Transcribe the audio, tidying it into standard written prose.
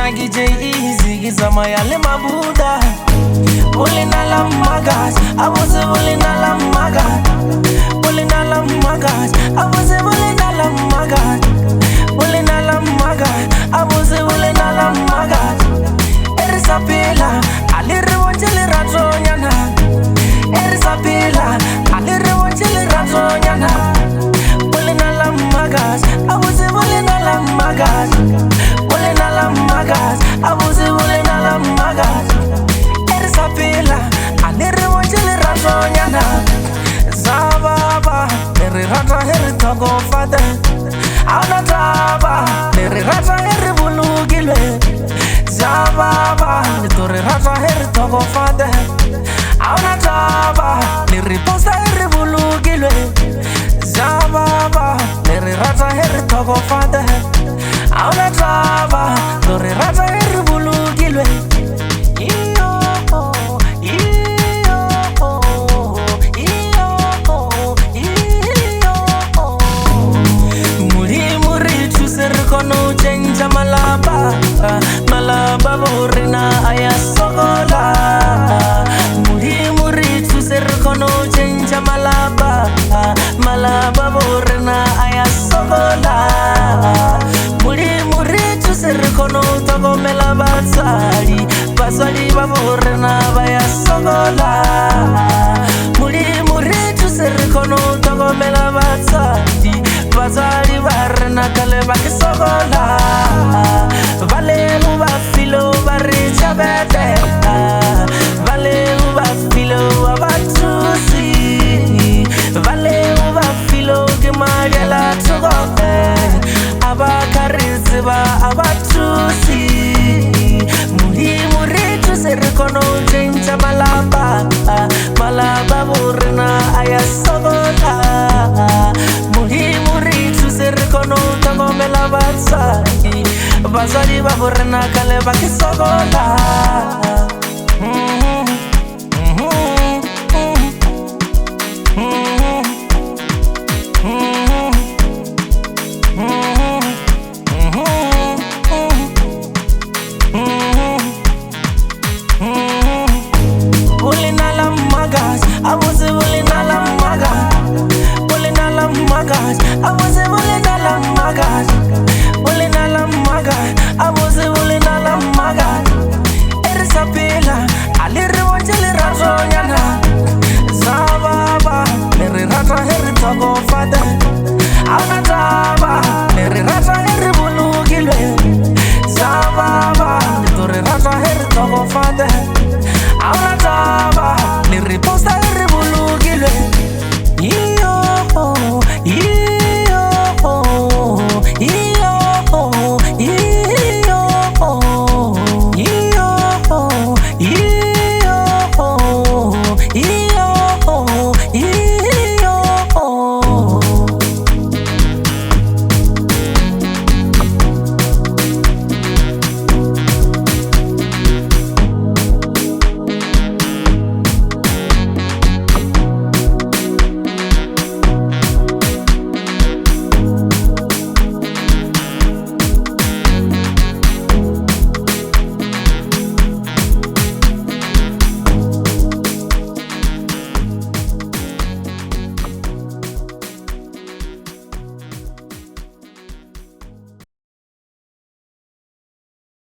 Nagi J-Easy, Gizama Yale Mabuda. Bulinala Magas, I was a Bulinala Magas. Bulinala Magas, I was a Bulinala Magas. Bulinala Magas, I was a Bulinala Magas. Erisapila, Aliri Wanjili Razonyana. Erisapila, Aliri Wanjili Razonyana. Bulinala Magas, I was a Bulinala Magas. Bulinala Magas, I was a Bulinala Magas. Erisapila, Aliri Wanjili Razonyana. Zababa, Eri Rata Heri Togo Fade. Auna Zaba, Eri Rata Heri Bulugile. Zababa, Tori Rata Heri Togo Fade. Auna Zaba, Eri Posta Heri Bulugile. Zababa, Eri Rata Heri Togo Fade. Auna Zaba, Tori Rata Heri Bulugile. Kono chenja malaba, malaba borina ayasogola. Muri tuser kono chenja malaba, malaba borina ayasogola. Muri tuser kono togo melaba tsali, basali baborina bayasogola. Muri tuser kono togo melaba tsali. Bazali barna kale bakisogola. Vale uba filo baricha bete. Vale uba filo abatusi. Vale uba filo gemagela tugope. Abakariziba abatusi. Muri tuserekono chencha malaba. Malaba burna ayasogola. Muri tuserekono tango melabatsai. Bazali baburna kale bakisogola.